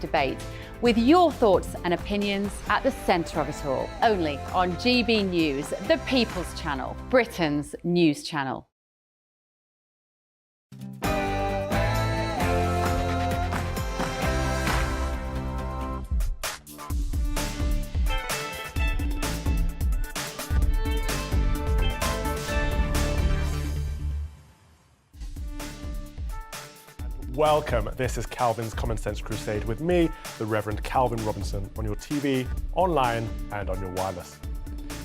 debate, with your thoughts and opinions at the centre of it all. Only on GB News, the People's Channel, Britain's news channel. Welcome, this is Calvin's Common Sense Crusade with me, the Reverend Calvin Robinson, on your TV, online and on your wireless.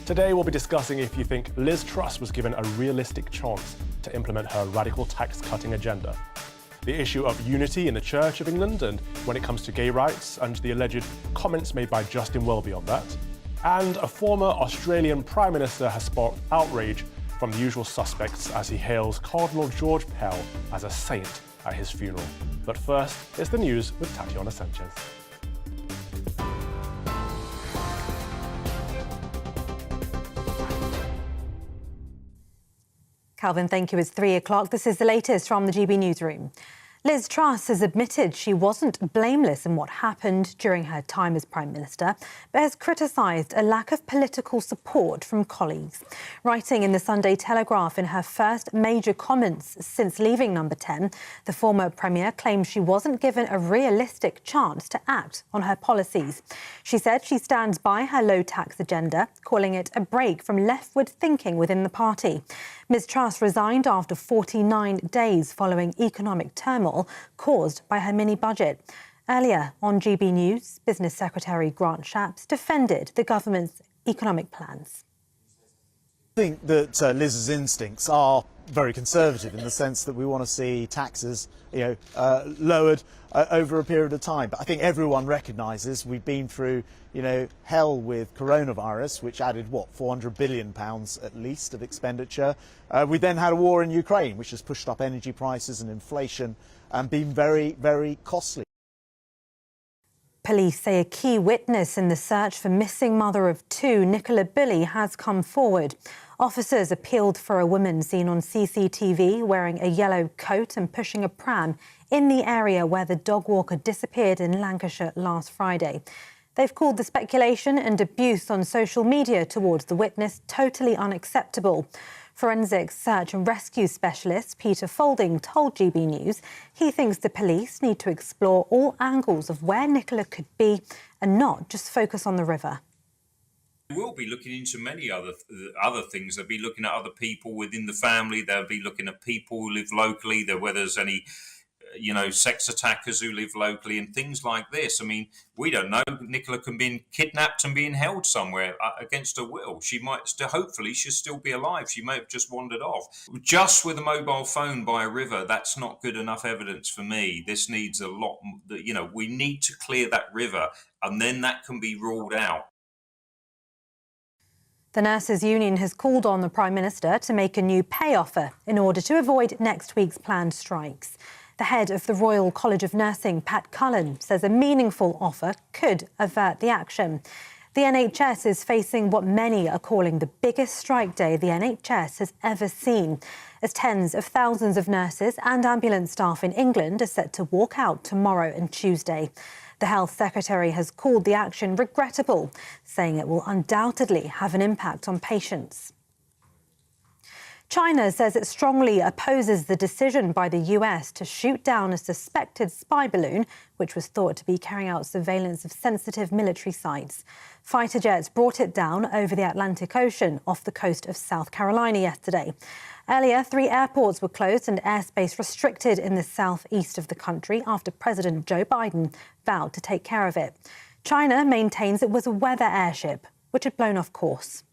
Today we'll be discussing if you think Liz Truss was given a realistic chance to implement her radical tax-cutting agenda, the issue of unity in the Church of England and when it comes to gay rights and the alleged comments made by Justin Welby on that, and a former Australian Prime Minister has sparked outrage from the usual suspects as he hails Cardinal George Pell as a saint at his funeral. But first, it's the news with Tatiana Sanchez. Calvin, thank you. It's 3 o'clock. This is the latest from the GB newsroom. Liz Truss has admitted she wasn't blameless in what happened during her time as Prime Minister, but has criticised a lack of political support from colleagues. Writing in the Sunday Telegraph in her first major comments since leaving Number 10, the former Premier claimed she wasn't given a realistic chance to act on her policies. She said she stands by her low-tax agenda, calling it a break from leftward thinking within the party. Ms Truss resigned after 49 days following economic turmoil caused by her mini-budget. Earlier on GB News, Business Secretary Grant Shapps defended the government's economic plans. I think that Liz's instincts are very conservative in the sense that we want to see taxes, lowered over a period of time. But I think everyone recognises we've been through, hell with coronavirus, which added, £400 billion at least of expenditure. We then had a war in Ukraine, which has pushed up energy prices and inflation and been very, very costly. Police say a key witness in the search for missing mother of two, Nicola Billy, has come forward. Officers appealed for a woman seen on CCTV wearing a yellow coat and pushing a pram in the area where the dog walker disappeared in Lancashire last Friday. They've called the speculation and abuse on social media towards the witness totally unacceptable. Forensic search and rescue specialist Peter Folding told GB News he thinks the police need to explore all angles of where Nicola could be and not just focus on the river. We'll be looking into many other things. They'll be looking at other people within the family. They'll be looking at people who live locally, whether there's any sex attackers who live locally and things like this. I mean, we don't know. Nicola can be kidnapped and being held somewhere against her will. She might still, hopefully, she'll still be alive. She may have just wandered off. Just with a mobile phone by a river, that's not good enough evidence for me. This needs a lot, we need to clear that river and then that can be ruled out. The Nurses' Union has called on the Prime Minister to make a new pay offer in order to avoid next week's planned strikes. The head of the Royal College of Nursing, Pat Cullen, says a meaningful offer could avert the action. The NHS is facing what many are calling the biggest strike day the NHS has ever seen, as tens of thousands of nurses and ambulance staff in England are set to walk out tomorrow and Tuesday. The Health Secretary has called the action regrettable, saying it will undoubtedly have an impact on patients. China says it strongly opposes the decision by the US to shoot down a suspected spy balloon, which was thought to be carrying out surveillance of sensitive military sites. Fighter jets brought it down over the Atlantic Ocean off the coast of South Carolina yesterday. Earlier, 3 airports were closed and airspace restricted in the southeast of the country after President Joe Biden vowed to take care of it. China maintains it was a weather airship, which had blown off course.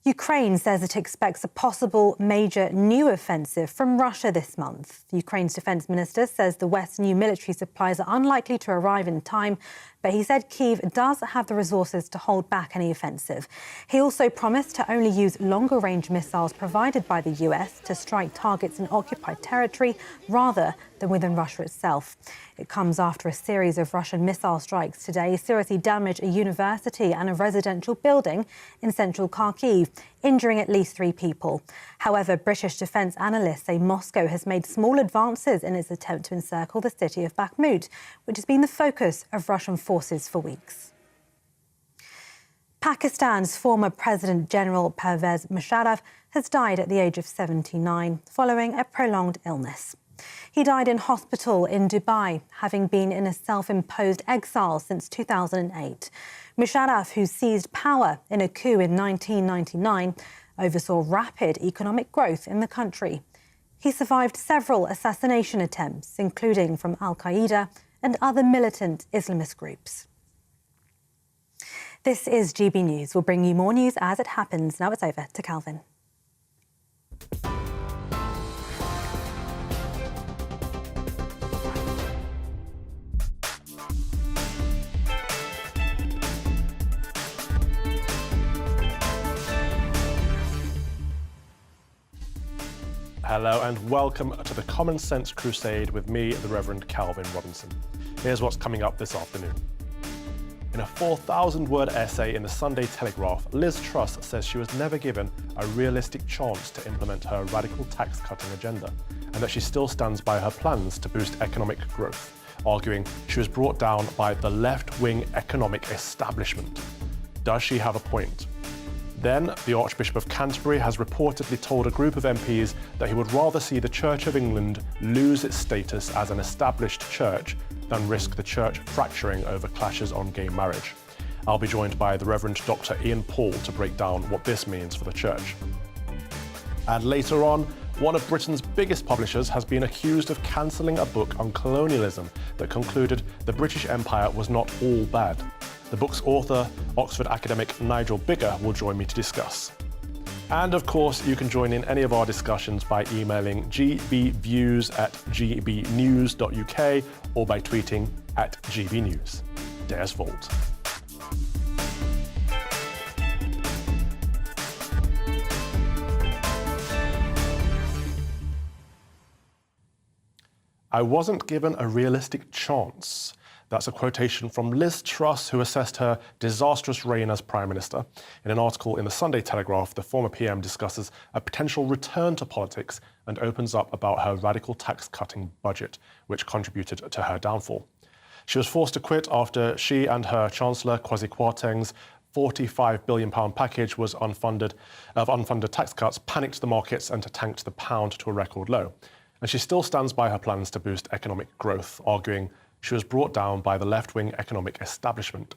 Ukraine says it expects a possible major new offensive from Russia this month. Ukraine's defence minister says the West's new military supplies are unlikely to arrive in time, but he said Kyiv does have the resources to hold back any offensive. He also promised to only use longer-range missiles provided by the US to strike targets in occupied territory rather than within Russia itself. It comes after a series of Russian missile strikes today seriously damaged a university and a residential building in central Kharkiv, injuring at least 3 people. However, British defence analysts say Moscow has made small advances in its attempt to encircle the city of Bakhmut, which has been the focus of Russian forces for weeks. Pakistan's former President General Pervez Musharraf has died at the age of 79 following a prolonged illness. He died in hospital in Dubai, having been in a self-imposed exile since 2008. Musharraf, who seized power in a coup in 1999, oversaw rapid economic growth in the country. He survived several assassination attempts, including from Al-Qaeda and other militant Islamist groups. This is GB News. We'll bring you more news as it happens. Now it's over to Calvin. Hello and welcome to the Common Sense Crusade with me, the Reverend Calvin Robinson. Here's what's coming up this afternoon. In a 4,000-word essay in the Sunday Telegraph, Liz Truss says she was never given a realistic chance to implement her radical tax-cutting agenda, and that she still stands by her plans to boost economic growth, arguing she was brought down by the left-wing economic establishment. Does she have a point? Then, the Archbishop of Canterbury has reportedly told a group of MPs that he would rather see the Church of England lose its status as an established church than risk the church fracturing over clashes on gay marriage. I'll be joined by the Reverend Dr. Ian Paul to break down what this means for the church. And later on, one of Britain's biggest publishers has been accused of cancelling a book on colonialism that concluded the British Empire was not all bad. The book's author, Oxford academic Nigel Biggar, will join me to discuss. And of course, you can join in any of our discussions by emailing gbviews@gbnews.uk or by tweeting @gbnews. Deres Volt. I wasn't given a realistic chance. That's a quotation from Liz Truss, who assessed her disastrous reign as Prime Minister. In an article in the Sunday Telegraph, the former PM discusses a potential return to politics and opens up about her radical tax-cutting budget, which contributed to her downfall. She was forced to quit after she and her Chancellor, Kwasi Kwarteng's £45 billion package of unfunded tax cuts panicked the markets and tanked the pound to a record low. And she still stands by her plans to boost economic growth, arguing she was brought down by the left-wing economic establishment.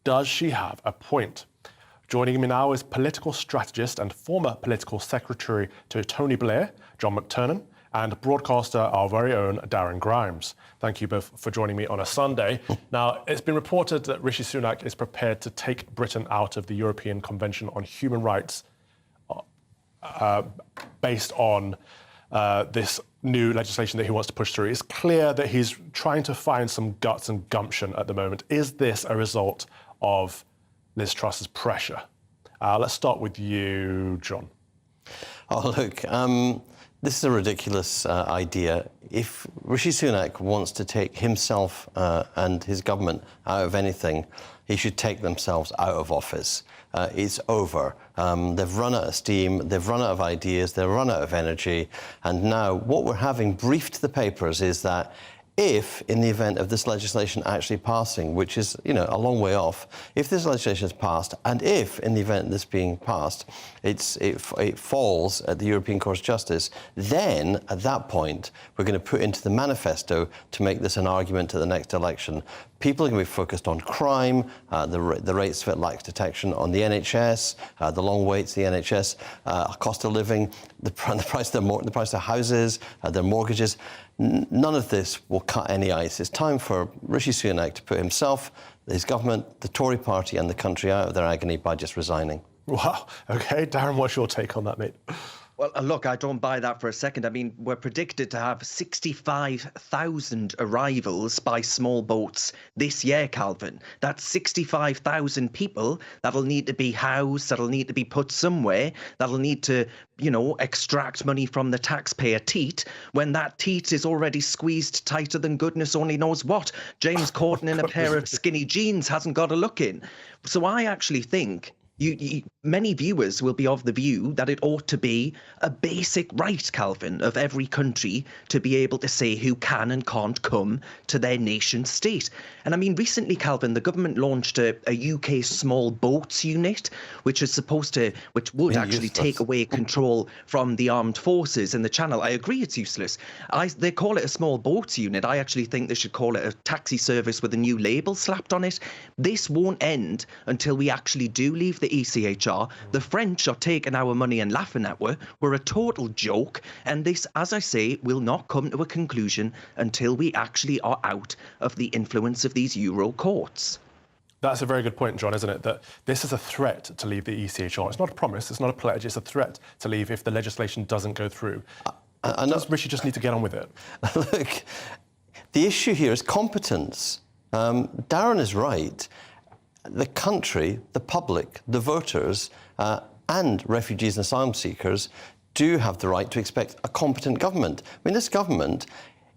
Does she have a point? Joining me now is political strategist and former political secretary to Tony Blair, John McTernan, and broadcaster, our very own Darren Grimes. Thank you both for joining me on a Sunday. Now, it's been reported that Rishi Sunak is prepared to take Britain out of the European Convention on Human Rights based on this new legislation that he wants to push through. It's clear that he's trying to find some guts and gumption at the moment. Is this a result of Liz Truss's pressure? Let's start with you, John. Oh, look, this is a ridiculous idea. If Rishi Sunak wants to take himself and his government out of anything, he should take themselves out of office. It's over. They've run out of steam, they've run out of ideas, they've run out of energy, and now what we're having briefed the papers is that if, in the event of this legislation actually passing, which is, a long way off, if this legislation is passed, and if, in the event of this being passed, it falls at the European Court of Justice, then, at that point, we're going to put into the manifesto to make this an argument at the next election. People are going to be focused on crime, the rates of it, lack of detection, on the NHS, the long waits, the NHS, cost of living, the price of houses, their mortgages. None of this will cut any ice. It's time for Rishi Sunak to put himself, his government, the Tory party and the country out of their agony by just resigning. Wow. OK, Darren, what's your take on that, mate? Well, look, I don't buy that for a second. I mean, we're predicted to have 65,000 arrivals by small boats this year, Calvin. That's 65,000 people that'll need to be housed, that'll need to be put somewhere, that'll need to, extract money from the taxpayer teat when that teat is already squeezed tighter than goodness only knows what. James Corden in a pair of skinny jeans hasn't got a look in. So I actually think Many viewers will be of the view that it ought to be a basic right, Calvin, of every country to be able to say who can and can't come to their nation state. And I mean, recently, Calvin, the government launched a UK small boats unit, which would actually take away control from the armed forces in the Channel. I agree it's useless. They call it a small boats unit. I actually think they should call it a taxi service with a new label slapped on it. This won't end until we actually do leave the ECHR. The French are taking our money and laughing at we're a total joke, and this, as I say, will not come to a conclusion until we actually are out of the influence of these Euro courts. That's a very good point, John, isn't it? That this is a threat to leave the ECHR. It's not a promise, it's not a pledge, it's a threat to leave if the legislation doesn't go through. Does Rishi just need to get on with it? Look, the issue here is competence. Darren is right. The country, the public, the voters, and refugees and asylum seekers do have the right to expect a competent government. I mean, this government,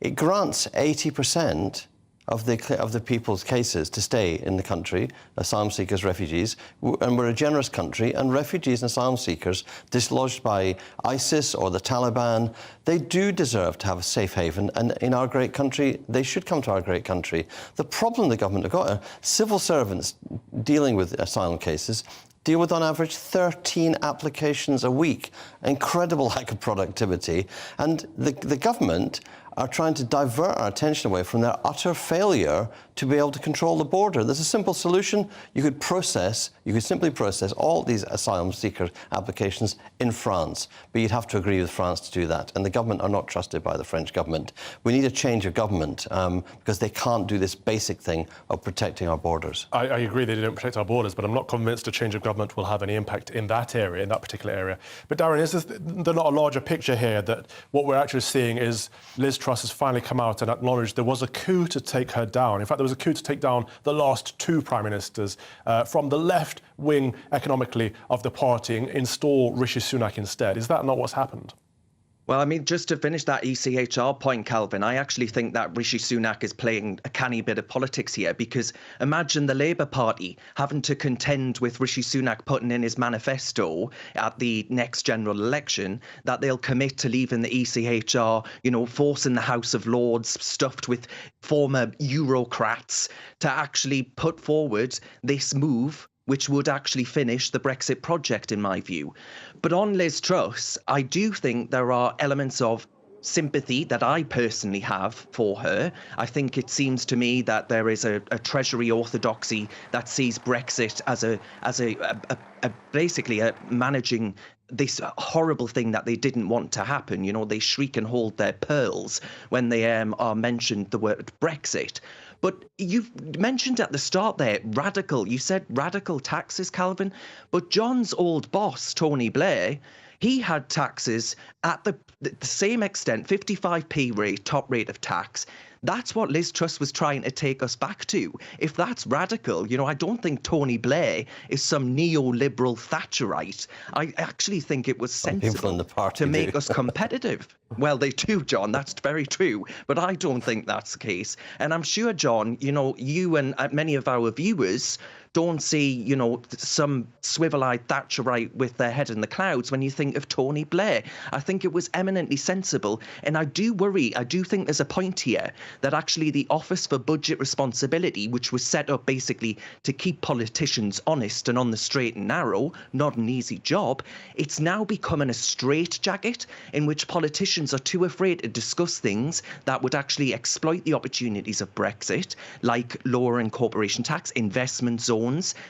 it grants 80% of the people's cases to stay in the country, asylum seekers, refugees, and we're a generous country, and refugees and asylum seekers dislodged by ISIS or the Taliban, they do deserve to have a safe haven, and in our great country, they should come to our great country. The problem the government have got are civil servants dealing with asylum cases deal with, on average, 13 applications a week. Incredible lack of productivity. And the government are trying to divert our attention away from their utter failure to be able to control the border. There's a simple solution. You could simply process all these asylum seeker applications in France, but you'd have to agree with France to do that. And the government are not trusted by the French government. We need a change of government because they can't do this basic thing of protecting our borders. I agree they don't protect our borders, but I'm not convinced a change of government will have any impact in that area, in that particular area. But Darren, is there not a larger picture here that what we're actually seeing is Liz Truss has finally come out and acknowledged there was a coup to take her down. In fact, there was a coup to take down the last two prime ministers from the left wing economically of the party and install Rishi Sunak instead. Is that not what's happened? Well, I mean, just to finish that ECHR point, Calvin, I actually think that Rishi Sunak is playing a canny bit of politics here, because imagine the Labour Party having to contend with Rishi Sunak putting in his manifesto at the next general election that they'll commit to leaving the ECHR, forcing the House of Lords stuffed with former Eurocrats to actually put forward this move which would actually finish the Brexit project, in my view. But on Liz Truss, I do think there are elements of sympathy that I personally have for her. I think it seems to me that there is a Treasury orthodoxy that sees Brexit as basically managing this horrible thing that they didn't want to happen. They shriek and hold their pearls when they are mentioned the word Brexit. But you've mentioned at the start there, radical. You said radical taxes, Calvin. But John's old boss, Tony Blair, he had taxes at the same extent, 55p rate, top rate of tax. That's what Liz Truss was trying to take us back to. If that's radical, I don't think Tony Blair is some neoliberal Thatcherite. I actually think it was sensible in the party to make us competitive. Well, they do, John. That's very true. But I don't think that's the case. And I'm sure, John, you and many of our viewers don't see, some swivel-eyed Thatcherite with their head in the clouds when you think of Tony Blair. I think it was eminently sensible. And I do think there's a point here that actually the Office for Budget Responsibility, which was set up basically to keep politicians honest and on the straight and narrow, not an easy job, it's now becoming a straitjacket in which politicians are too afraid to discuss things that would actually exploit the opportunities of Brexit, like lowering corporation tax, investment zones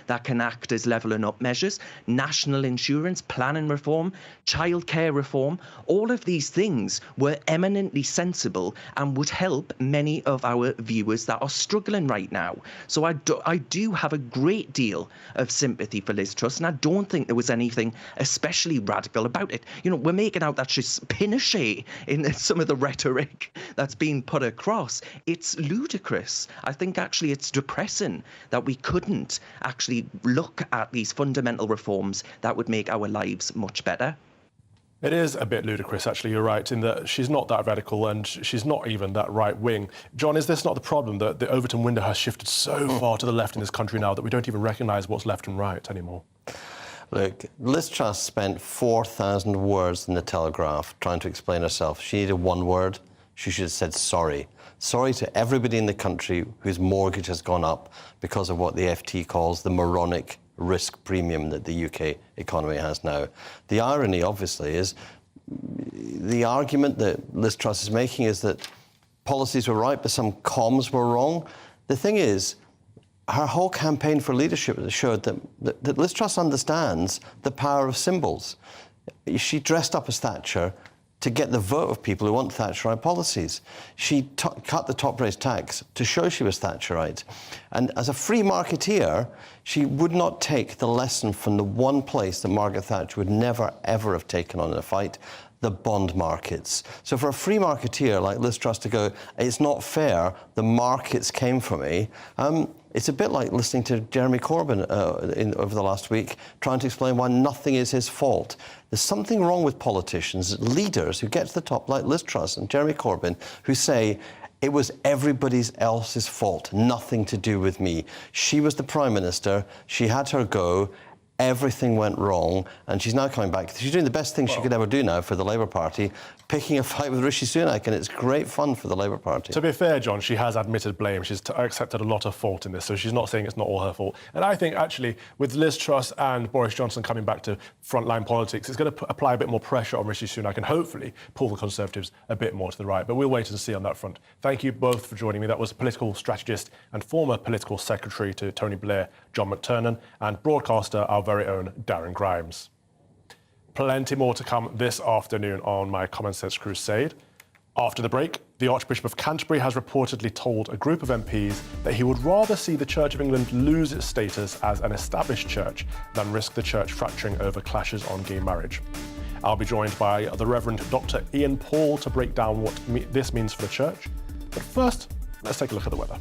that can act as levelling up measures, national insurance, planning reform, childcare reform. All of these things were eminently sensible and would help many of our viewers that are struggling right now. So I do have a great deal of sympathy for Liz Truss, and I don't think there was anything especially radical about it. We're making out that she's Pinochet in some of the rhetoric that's being put across. It's ludicrous. I think actually it's depressing that we couldn't actually look at these fundamental reforms that would make our lives much better. It is a bit ludicrous, actually, you're right, in that she's not that radical and she's not even that right-wing. John, is this not the problem, that the Overton window has shifted so far to the left in this country now that we don't even recognise what's left and right anymore? Look, Liz Truss spent 4,000 words in the Telegraph trying to explain herself. She needed one word. She should have said sorry. Sorry to everybody in the country whose mortgage has gone up because of what the FT calls the moronic risk premium that the UK economy has now. The irony, obviously, is the argument that Liz Truss is making is that policies were right, but some comms were wrong. The thing is, her whole campaign for leadership showed that Liz Truss understands the power of symbols. She dressed up as Thatcher to get the vote of people who want Thatcherite policies. She cut the top-raised tax to show she was Thatcherite. And as a free marketeer, she would not take the lesson from the one place that Margaret Thatcher would never, ever have taken on in a fight, the bond markets. So for a free marketeer like Liz Truss to go, it's not fair, the markets came for me, it's a bit like listening to Jeremy Corbyn over the last week, trying to explain why nothing is his fault. There's something wrong with politicians, leaders who get to the top, like Liz Truss and Jeremy Corbyn, who say, it was everybody else's fault, nothing to do with me. She was the Prime Minister, she had her go, everything went wrong, and she's now coming back. She's doing the best thing she could ever do now for the Labour Party, picking a fight with Rishi Sunak, and it's great fun for the Labour Party. To be fair, John, she has admitted blame. She's accepted a lot of fault in this, so she's not saying it's not all her fault. And I think, actually, with Liz Truss and Boris Johnson coming back to frontline politics, it's going to apply a bit more pressure on Rishi Sunak and hopefully pull the Conservatives a bit more to the right. But we'll wait and see on that front. Thank you both for joining me. That was political strategist and former political secretary to Tony Blair, John McTernan, and broadcaster, our very own Darren Grimes. Plenty more to come this afternoon on my Common Sense Crusade. After the break, the Archbishop of Canterbury has reportedly told a group of MPs that he would rather see the Church of England lose its status as an established church than risk the church fracturing over clashes on gay marriage. I'll be joined by the Reverend Dr. Ian Paul to break down what this means for the church. But first, let's take a look at the weather.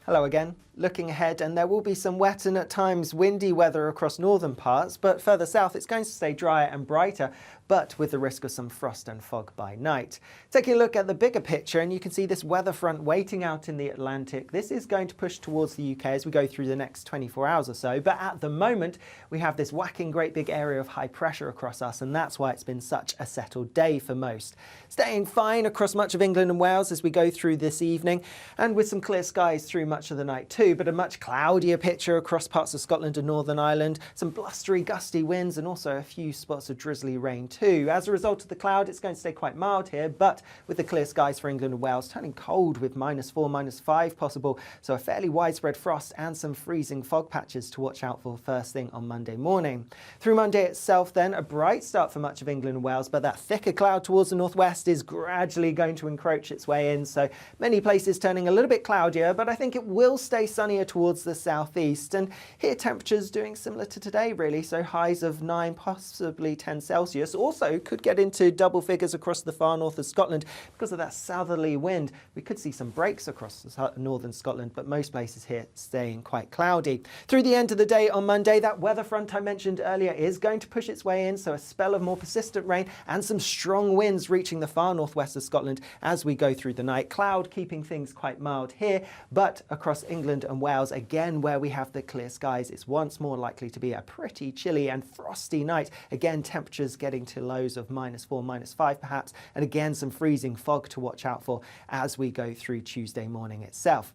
Hello again. Looking ahead, and there will be some wet and at times windy weather across northern parts, but further south it's going to stay drier and brighter, but with the risk of some frost and fog by night. Taking a look at the bigger picture, and you can see this weather front waiting out in the Atlantic. This is going to push towards the UK as we go through the next 24 hours or so, but at the moment we have this whacking great big area of high pressure across us, and that's why it's been such a settled day for most. Staying fine across much of England and Wales as we go through this evening, and with some clear skies through much of the night too, but a much cloudier picture across parts of Scotland and Northern Ireland, some blustery gusty winds and also a few spots of drizzly rain too. As a result of the cloud, it's going to stay quite mild here, but with the clear skies for England and Wales, turning cold with -4, -5 possible, so a fairly widespread frost and some freezing fog patches to watch out for first thing on Monday morning. Through Monday itself then, a bright start for much of England and Wales, but that thicker cloud towards the northwest is gradually going to encroach its way in, so many places turning a little bit cloudier, but I think it will stay sunnier towards the southeast, and here temperatures doing similar to today really, so highs of 9, possibly 10 Celsius. Also could get into double figures across the far north of Scotland because of that southerly wind. We could see some breaks across northern Scotland, but most places here staying quite cloudy. Through the end of the day on Monday, that weather front I mentioned earlier is going to push its way in, so a spell of more persistent rain and some strong winds reaching the far northwest of Scotland as we go through the night. Cloud keeping things quite mild here, but across England and Wales, again where we have the clear skies, it's once more likely to be a pretty chilly and frosty night. Again, temperatures getting to lows of -4, -5 perhaps, and again some freezing fog to watch out for as we go through Tuesday morning itself.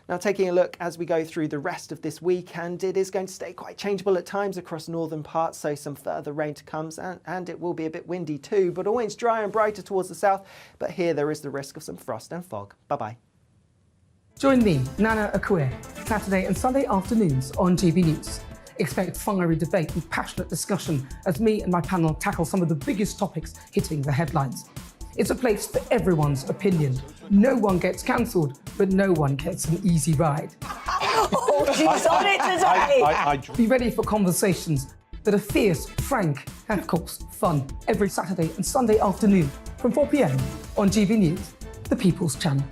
Now taking a look as we go through the rest of this week, and it is going to stay quite changeable at times across northern parts, so some further rain to come, and it will be a bit windy too, but always dry and brighter towards the south, but here there is the risk of some frost and fog. Bye-bye. Join me, Nana Akue, Saturday and Sunday afternoons on GB News. Expect fiery debate and passionate discussion as me and my panel tackle some of the biggest topics hitting the headlines. It's a place for everyone's opinion. No one gets cancelled, but no one gets an easy ride. Oh, she's on it today! Be ready for conversations that are fierce, frank, and of course, fun. Every Saturday and Sunday afternoon from 4 p.m. on GB News, the People's Channel.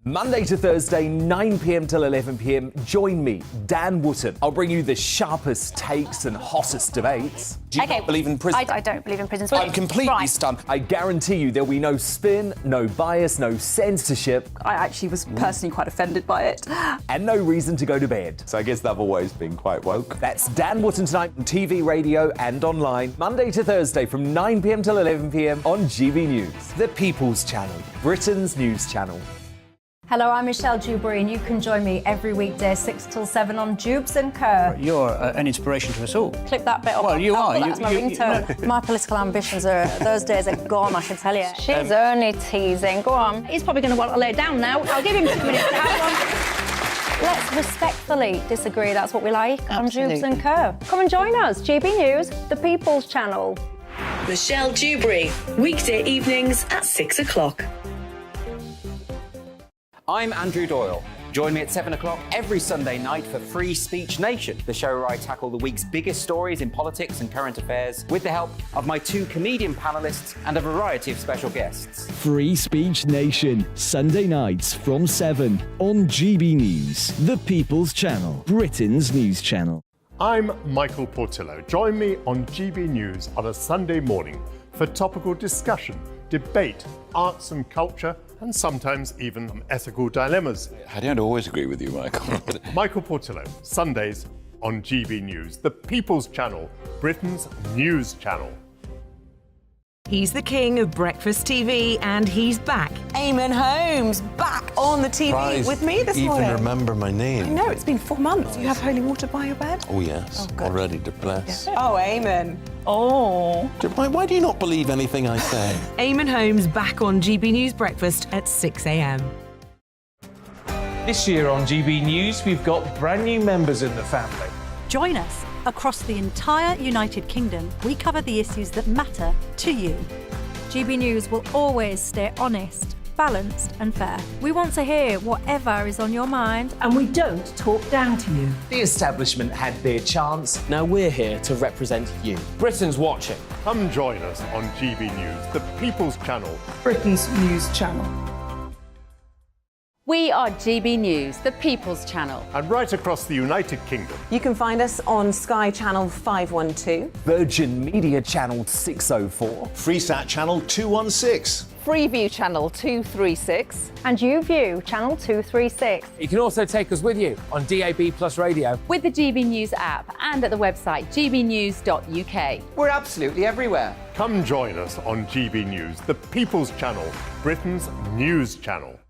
Monday to Thursday, 9 p.m. till 11 p.m. Join me, Dan Wootton. I'll bring you the sharpest takes and hottest debates. Do you not believe in prison? I don't believe in prisons. I'm completely Right. stunned. I guarantee you there'll be no spin, no bias, no censorship, I actually was personally quite offended by it. and no reason to go to bed. So I guess they've always been quite woke. That's Dan Wootton tonight on TV, radio and online. Monday to Thursday from 9 p.m. till 11 p.m. on GB News, the People's Channel, Britain's news channel. Hello, I'm Michelle Dewberry, and you can join me every weekday 6 till 7 on Jubes and Kerr. You're an inspiration to us all. Clip that bit off. Well, you are. That's my ringtone. My political ambitions those days are gone, I can tell you. She's only teasing. Go on. He's probably going to want to lay down now. I'll give him 2 minutes to have one. Let's respectfully disagree. That's what we like on Jubes and Kerr. Come and join us. GB News, the People's Channel. Michelle Dewberry, weekday evenings at 6 o'clock. I'm Andrew Doyle. Join me at 7 o'clock every Sunday night for Free Speech Nation, the show where I tackle the week's biggest stories in politics and current affairs with the help of my 2 comedian panellists and a variety of special guests. Free Speech Nation, Sunday nights from 7 on GB News, the People's Channel, Britain's news channel. I'm Michael Portillo. Join me on GB News on a Sunday morning for topical discussion, debate, arts and culture, and sometimes even ethical dilemmas. I don't always agree with you, Michael. Michael Portillo, Sundays on GB News, the People's Channel, Britain's news channel. He's the king of breakfast TV, and he's back. Eamon Holmes, back on the TV with me this morning. Even remember my name. I know, it's been 4 months. You have holy water by your bed? Oh yes, already to bless. Oh, Eamon. Oh. Why do you not believe anything I say? Eamon Holmes back on GB News Breakfast at 6 a.m. This year on GB News, we've got brand new members in the family. Join us. Across the entire United Kingdom, we cover the issues that matter to you. GB News will always stay honest, balanced and fair. We want to hear whatever is on your mind. And we don't talk down to you. The establishment had their chance. Now we're here to represent you. Britain's watching. Come join us on GB News, the People's Channel, Britain's news channel. We are GB News, the People's Channel. and right across the United Kingdom. You can find us on Sky Channel 512. Virgin Media Channel 604. Freesat Channel 216. Freeview Channel 236. And YouView, Channel 236. You can also take us with you on DAB Plus Radio. With the GB News app and at the website gbnews.uk. We're absolutely everywhere. Come join us on GB News, the People's Channel, Britain's news channel.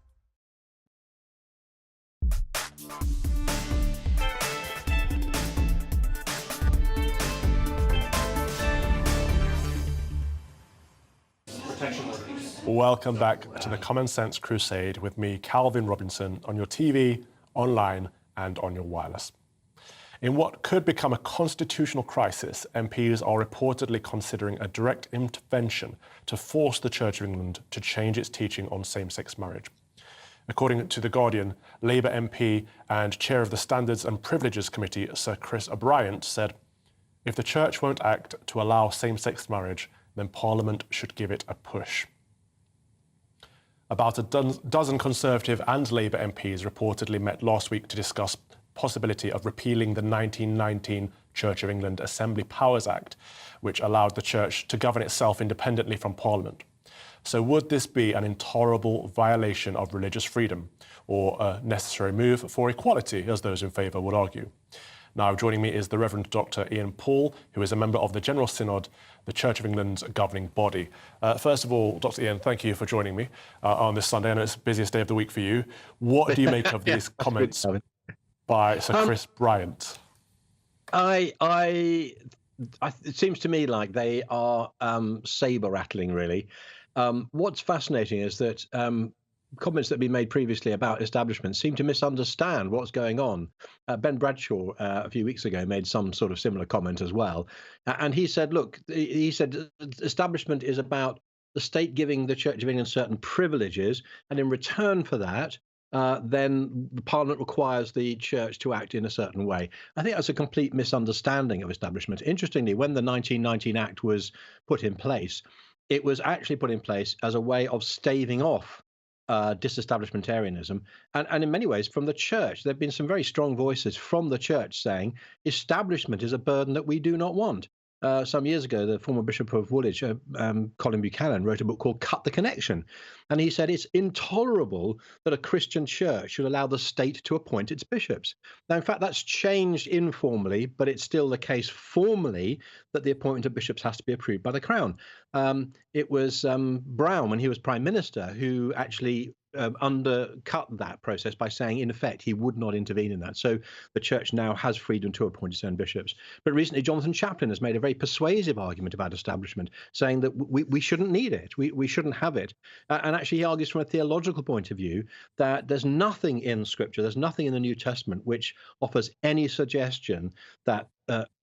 Welcome back to the Common Sense Crusade with me, Calvin Robinson, on your TV, online and on your wireless. In what could become a constitutional crisis, MPs are reportedly considering a direct intervention to force the Church of England to change its teaching on same-sex marriage. According to The Guardian, Labour MP and Chair of the Standards and Privileges Committee, Sir Chris O'Brien, said, "If the Church won't act to allow same-sex marriage, then Parliament should give it a push." About a dozen Conservative and Labour MPs reportedly met last week to discuss possibility of repealing the 1919 Church of England Assembly Powers Act, which allowed the Church to govern itself independently from Parliament. So would this be an intolerable violation of religious freedom, or a necessary move for equality, as those in favour would argue? Now, joining me is the Reverend Dr. Ian Paul, who is a member of the General Synod, the Church of England's governing body. First of all, Dr. Ian, thank you for joining me on this Sunday. I know it's the busiest day of the week for you. What do you make of these comments by Sir Chris Bryant? It seems to me like they are saber rattling, really. What's fascinating is that comments that have been made previously about establishment seem to misunderstand what's going on. Ben Bradshaw a few weeks ago made some sort of similar comment as well. And he said, look, he said establishment is about the state giving the Church of England certain privileges, and in return for that, then the Parliament requires the Church to act in a certain way. I think that's a complete misunderstanding of establishment. Interestingly, when the 1919 Act was put in place, it was actually put in place as a way of staving off disestablishmentarianism, and in many ways from the church. There have been some very strong voices from the church saying establishment is a burden that we do not want. Some years ago, the former Bishop of Woolwich, Colin Buchanan, wrote a book called Cut the Connection. And he said it's intolerable that a Christian church should allow the state to appoint its bishops. Now, in fact, that's changed informally, but it's still the case formally that the appointment of bishops has to be approved by the Crown. It was Brown, when he was Prime Minister, who actually undercut that process by saying, in effect, he would not intervene in that. So the church now has freedom to appoint its own bishops. But recently, Jonathan Chaplin has made a very persuasive argument about establishment, saying that we shouldn't need it, we shouldn't have it. And actually, he argues from a theological point of view that there's nothing in Scripture, there's nothing in the New Testament which offers any suggestion that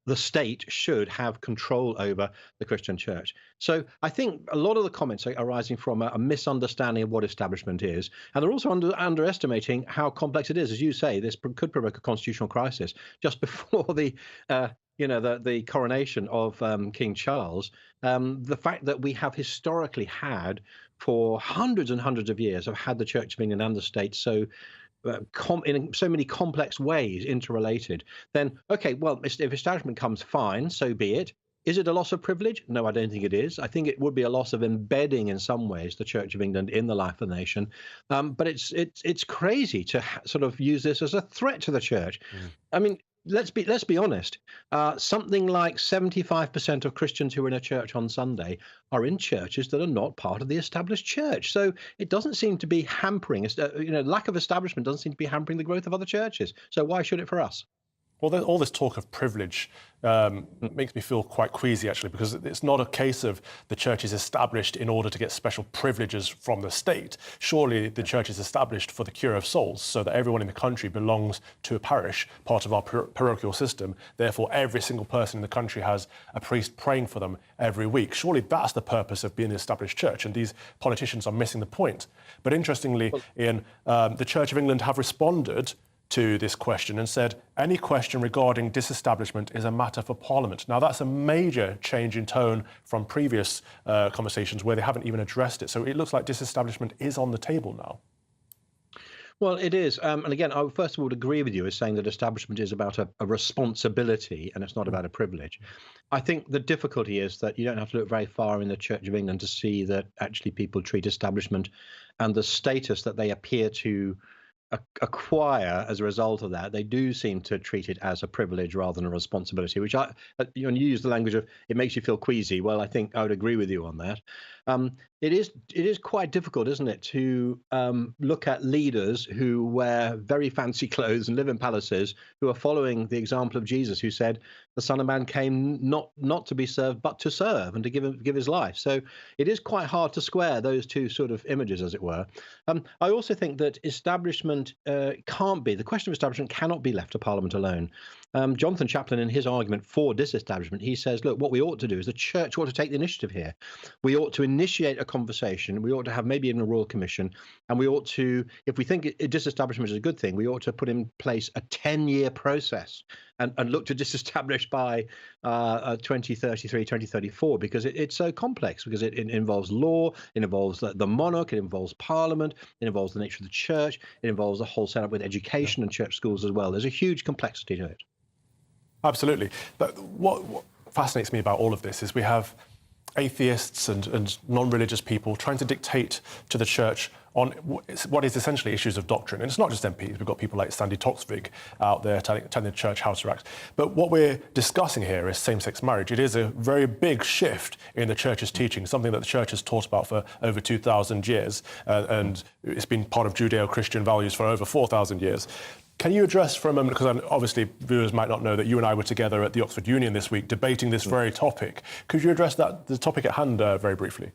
the state should have control over the Christian church. So I think a lot of the comments are arising from a misunderstanding of what establishment is, and they're also underestimating how complex it is. As you say, this could provoke a constitutional crisis. Just before the coronation of King Charles, the fact that we have historically had for hundreds and hundreds of years have had the Church of England and the state so in so many complex ways interrelated, then okay, well, if establishment comes, fine, so be it. Is it a loss of privilege? No, I don't think it is. I think it would be a loss of embedding in some ways the Church of England in the life of the nation. But it's crazy to sort of use this as a threat to the church. I mean, let's be honest. Something like 75% of Christians who are in a church on Sunday are in churches that are not part of the established church. So it doesn't seem to be hampering. Lack of establishment doesn't seem to be hampering the growth of other churches. So why should it for us? Well, all this talk of privilege makes me feel quite queasy, actually, because it's not a case of the church is established in order to get special privileges from the state. Surely the church is established for the cure of souls, so that everyone in the country belongs to a parish, part of our parochial system. Therefore, every single person in the country has a priest praying for them every week. Surely that's the purpose of being an established church, and these politicians are missing the point. But interestingly, Ian, the Church of England have responded to this question and said any question regarding disestablishment is a matter for Parliament. Now, that's a major change in tone from previous conversations where they haven't even addressed it. So it looks like disestablishment is on the table now. Well, it is. And again, I would first of all agree with you as saying that establishment is about a responsibility and it's not about a privilege. I think the difficulty is that you don't have to look very far in the Church of England to see that actually people treat establishment and the status that they appear to acquire as a result of that, they do seem to treat it as a privilege rather than a responsibility, which you use the language of it makes you feel queasy. Well, I think I would agree with you on that. It is quite difficult, isn't it, to look at leaders who wear very fancy clothes and live in palaces, who are following the example of Jesus, who said the Son of Man came not to be served, but to serve and to give his life. So it is quite hard to square those two sort of images, as it were. I also think that establishment the question of establishment cannot be left to Parliament alone. Jonathan Chaplin, in his argument for disestablishment, he says, look, what we ought to do is the church ought to take the initiative here. We ought to initiate a conversation. We ought to have maybe even a royal commission. And we ought to, if we think disestablishment is a good thing, we ought to put in place a 10-year process and look to disestablish by 2033, 2034, because it's so complex, because it involves law, it involves the monarch, it involves Parliament, it involves the nature of the church, it involves the whole setup with education and church schools as well. There's a huge complexity to it. Absolutely. But what fascinates me about all of this is we have atheists and non-religious people trying to dictate to the church on what is essentially issues of doctrine. And it's not just MPs. We've got people like Sandy Toksvig out there telling the church how to act. But what we're discussing here is same-sex marriage. It is a very big shift in the church's teaching, something that the church has taught about for over 2,000 years. And it's been part of Judeo-Christian values for over 4,000 years. Can you address for a moment, because obviously viewers might not know that you and I were together at the Oxford Union this week debating this very topic. Could you address the topic at hand very briefly?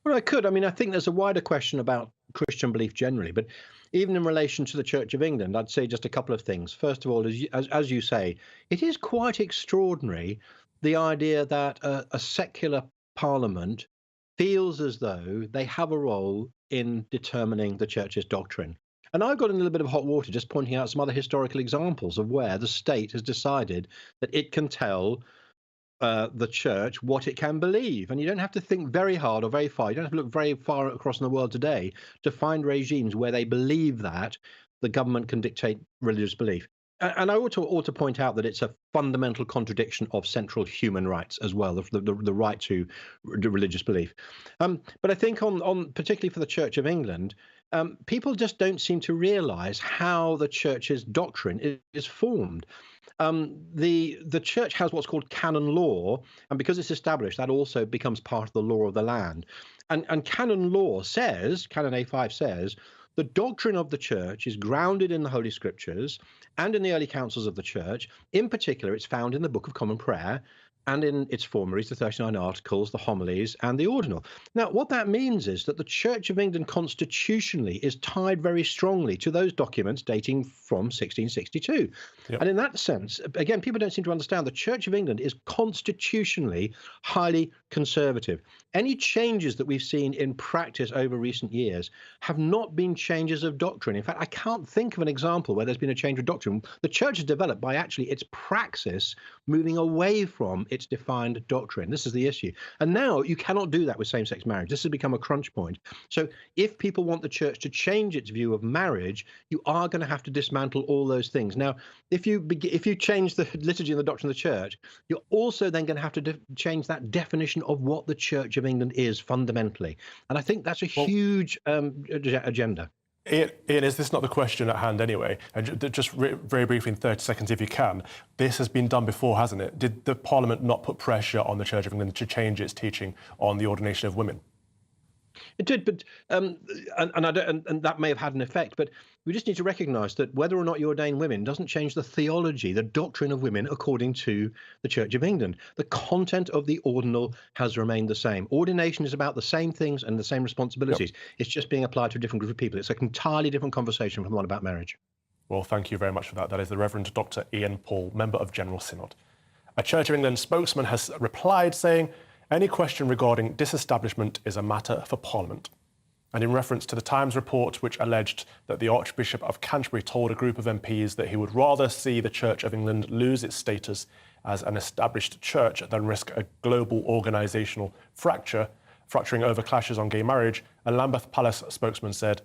Well, I could. I mean, I think there's a wider question about Christian belief generally, but even in relation to the Church of England, I'd say just a couple of things. First of all, as you say, it is quite extraordinary, the idea that a secular parliament feels as though they have a role in determining the church's doctrine. And I've got in a little bit of hot water just pointing out some other historical examples of where the state has decided that it can tell the church what it can believe. And you don't have to think very hard or very far. You don't have to look very far across in the world today to find regimes where they believe that the government can dictate religious belief. And I ought to point out that it's a fundamental contradiction of central human rights as well, the right to religious belief. But I think on particularly for the Church of England, people just don't seem to realise how the church's doctrine is formed. The church has what's called canon law, and because it's established, that also becomes part of the law of the land. And canon law says, Canon A5 says, the doctrine of the church is grounded in the Holy Scriptures and in the early councils of the church. In particular, it's found in the Book of Common Prayer and in its formaries, the 39 Articles, the homilies, and the ordinal. Now, what that means is that the Church of England constitutionally is tied very strongly to those documents dating from 1662. Yep. And in that sense, again, people don't seem to understand the Church of England is constitutionally highly conservative. Any changes that we've seen in practice over recent years have not been changes of doctrine. In fact, I can't think of an example where there's been a change of doctrine. The church is developed by actually its praxis moving away from its defined doctrine. This is the issue. And now you cannot do that with same-sex marriage. This has become a crunch point. So if people want the church to change its view of marriage, you are going to have to dismantle all those things. Now, if you change the liturgy and the doctrine of the church, you're also then going to have to change that definition of what the Church of England is fundamentally. And I think that's a huge agenda. Ian, is this not the question at hand anyway? And just very briefly in 30 seconds, if you can, this has been done before, hasn't it? Did the Parliament not put pressure on the Church of England to change its teaching on the ordination of women? It did, but and that may have had an effect. But we just need to recognise that whether or not you ordain women doesn't change the theology, the doctrine of women, according to the Church of England. The content of the ordinal has remained the same. Ordination is about the same things and the same responsibilities. Yep. It's just being applied to a different group of people. It's an entirely different conversation from the one about marriage. Well, thank you very much for that. That is the Reverend Dr. Ian Paul, Member of General Synod. A Church of England spokesman has replied saying, any question regarding disestablishment is a matter for Parliament. And in reference to the Times report, which alleged that the Archbishop of Canterbury told a group of MPs that he would rather see the Church of England lose its status as an established church than risk a global organisational fracturing over clashes on gay marriage, a Lambeth Palace spokesman said,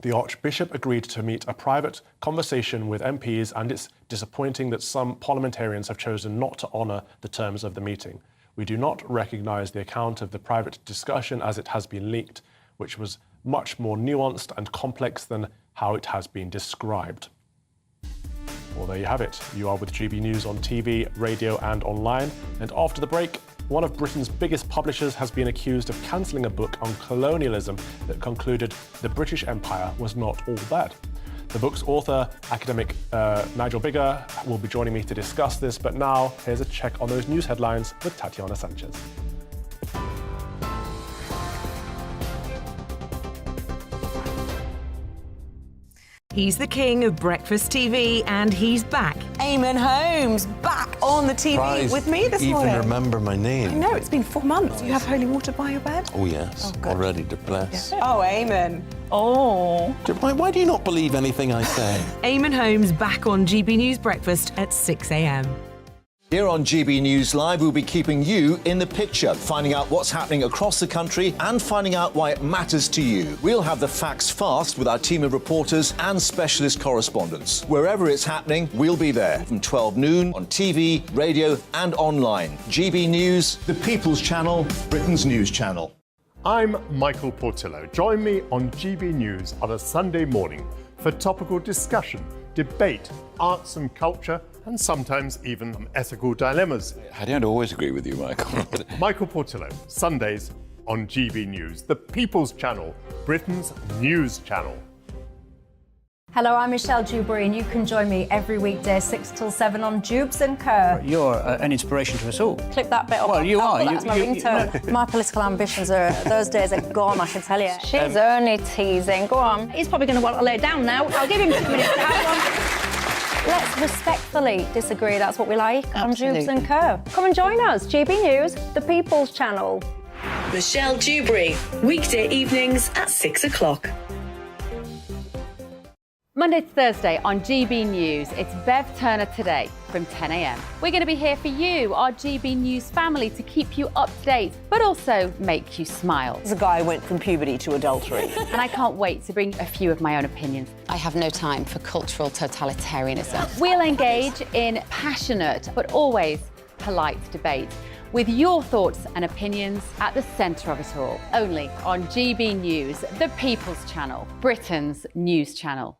the Archbishop agreed to meet a private conversation with MPs, and it's disappointing that some parliamentarians have chosen not to honour the terms of the meeting. We do not recognise the account of the private discussion as it has been leaked, which was much more nuanced and complex than how it has been described. Well, there you have it. You are with GB News on TV, radio and online. And after the break, one of Britain's biggest publishers has been accused of cancelling a book on colonialism that concluded the British Empire was not all bad. The book's author, academic Nigel Biggar, will be joining me to discuss this, but now here's a check on those news headlines with Tatiana Sanchez. He's the king of breakfast TV, and he's back. Eamon Holmes, back on the TV with me this morning. Even remember my name. I know, it's been 4 months. You have holy water by your bed? Oh, yes. Oh, already to bless. Yeah. Oh, Eamon. Oh. Why do you not believe anything I say? Eamon Holmes back on GB News Breakfast at 6 a.m. Here on GB News Live, we'll be keeping you in the picture, finding out what's happening across the country and finding out why it matters to you. We'll have the facts fast with our team of reporters and specialist correspondents. Wherever it's happening, we'll be there from 12 noon on TV, radio and online. GB News, the People's Channel, Britain's news channel. I'm Michael Portillo. Join me on GB News on a Sunday morning for topical discussion, debate, arts and culture, and sometimes even ethical dilemmas. I don't always agree with you, Michael. Michael Portillo, Sundays on GB News, the People's Channel, Britain's news channel. Hello, I'm Michelle Dewberry, and you can join me every weekday 6 till 7 on Jubes and Kerr. You're an inspiration to us all. Clip that bit off. Well, you are. That's my ringtone. My political ambitions those days are gone, I can tell you. She's only teasing. Go on. He's probably going to want to lay down now. I'll give him 2 minutes to have one. Let's respectfully disagree. That's what we like on Jubes and Kerr. Come and join us. GB News, the People's Channel. Michelle Dewberry, weekday evenings at 6 o'clock. Monday to Thursday on GB News, it's Bev Turner Today from 10 a.m. We're going to be here for you, our GB News family, to keep you up to date, but also make you smile. The guy went from puberty to adultery. And I can't wait to bring a few of my own opinions. I have no time for cultural totalitarianism. We'll engage in passionate, but always polite debate, with your thoughts and opinions at the centre of it all. Only on GB News, the People's Channel, Britain's news channel.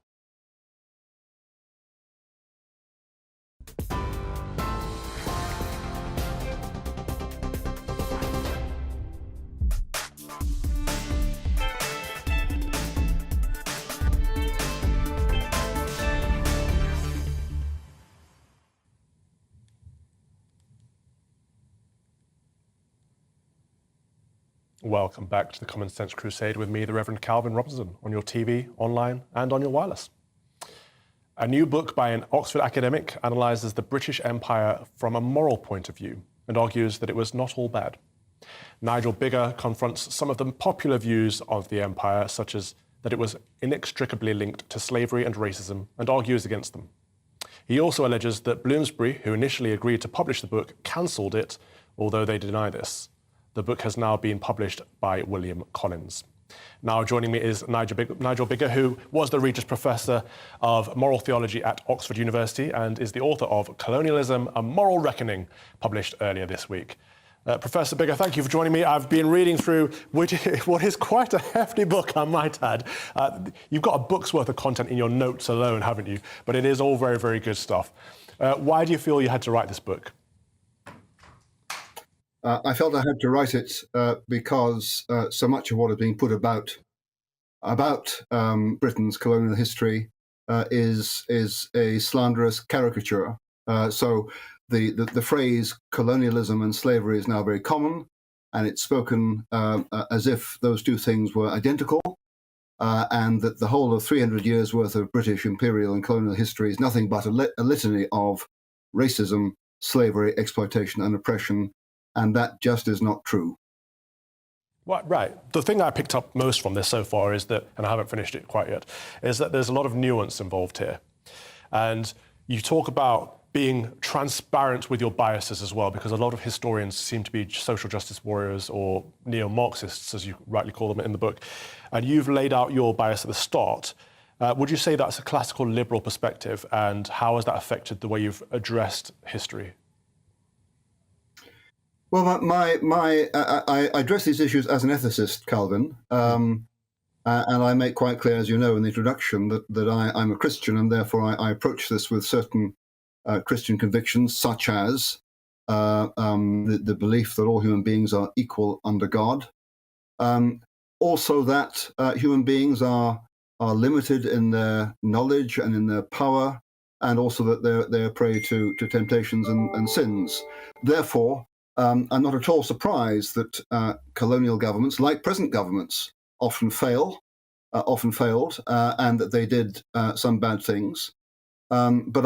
Welcome back to the Common Sense Crusade with me, the Reverend Calvin Robinson, on your TV, online, and on your wireless. A new book by an Oxford academic analyses the British Empire from a moral point of view and argues that it was not all bad. Nigel Biggar confronts some of the popular views of the empire, such as that it was inextricably linked to slavery and racism, and argues against them. He also alleges that Bloomsbury, who initially agreed to publish the book, cancelled it, although they deny this. The book has now been published by William Collins. Now joining me is Nigel Biggar, who was the Regius Professor of Moral Theology at Oxford University and is the author of Colonialism, A Moral Reckoning, published earlier this week. Professor Biggar, thank you for joining me. I've been reading through what is quite a hefty book, I might add. You've got a book's worth of content in your notes alone, haven't you? But it is all very, very good stuff. Why do you feel you had to write this book? I felt I had to write it because so much of what is being put about Britain's colonial history is a slanderous caricature. So the phrase colonialism and slavery is now very common, and it's spoken as if those two things were identical, and that the whole of 300 years' worth of British imperial and colonial history is nothing but a litany of racism, slavery, exploitation, and oppression. And that just is not true. Right. The thing I picked up most from this so far is that, and I haven't finished it quite yet, is that there's a lot of nuance involved here. And you talk about being transparent with your biases as well, because a lot of historians seem to be social justice warriors or neo-Marxists, as you rightly call them in the book. And you've laid out your bias at the start. Would you say that's a classical liberal perspective, and how has that affected the way you've addressed history? Well, I address these issues as an ethicist, Calvin, and I make quite clear, as you know, in the introduction, that I'm a Christian, and therefore I approach this with certain Christian convictions, such as the belief that all human beings are equal under God. Also that human beings are limited in their knowledge and in their power, and also that they're prey to temptations and sins. Therefore, I'm not at all surprised that colonial governments, like present governments, often failed, and that they did some bad things. But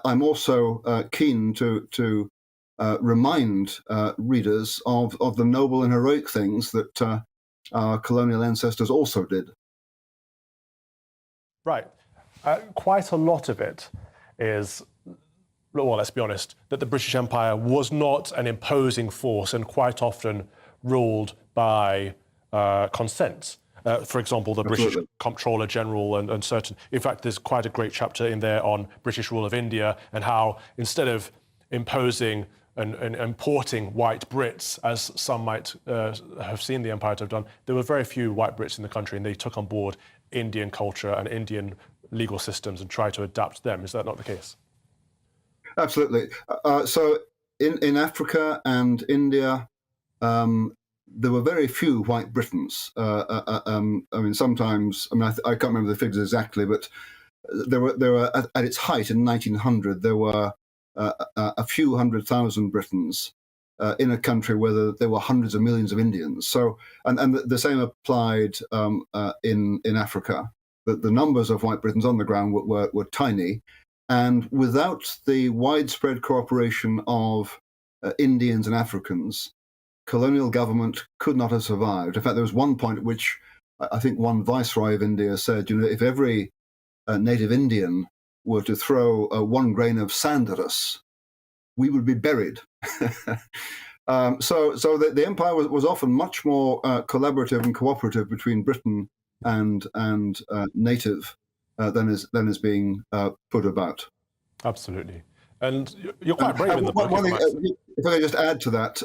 I'm also keen to remind readers of the noble and heroic things that our colonial ancestors also did. Right. Quite a lot of it is, well, let's be honest, that the British Empire was not an imposing force and quite often ruled by consent. For example, the British Comptroller General and certain... In fact, there's quite a great chapter in there on British rule of India and how instead of imposing and importing white Brits, as some might have seen the empire to have done, there were very few white Brits in the country, and they took on board Indian culture and Indian legal systems and tried to adapt them. Is that not the case? Absolutely. So in Africa and India, there were very few white Britons. I mean, sometimes, I can't remember the figures exactly, but there were at its height in 1900, there were a few 100,000 Britons in a country where there were hundreds of millions of Indians. So, and the same applied in Africa. That the numbers of white Britons on the ground were tiny. And without the widespread cooperation of Indians and Africans, colonial government could not have survived. In fact, there was one point at which I think one viceroy of India said, if every native Indian were to throw one grain of sand at us, we would be buried. So the empire was often much more collaborative and cooperative between Britain and native than is being put about. Absolutely. And you're quite brave in the book. If I could just add to that,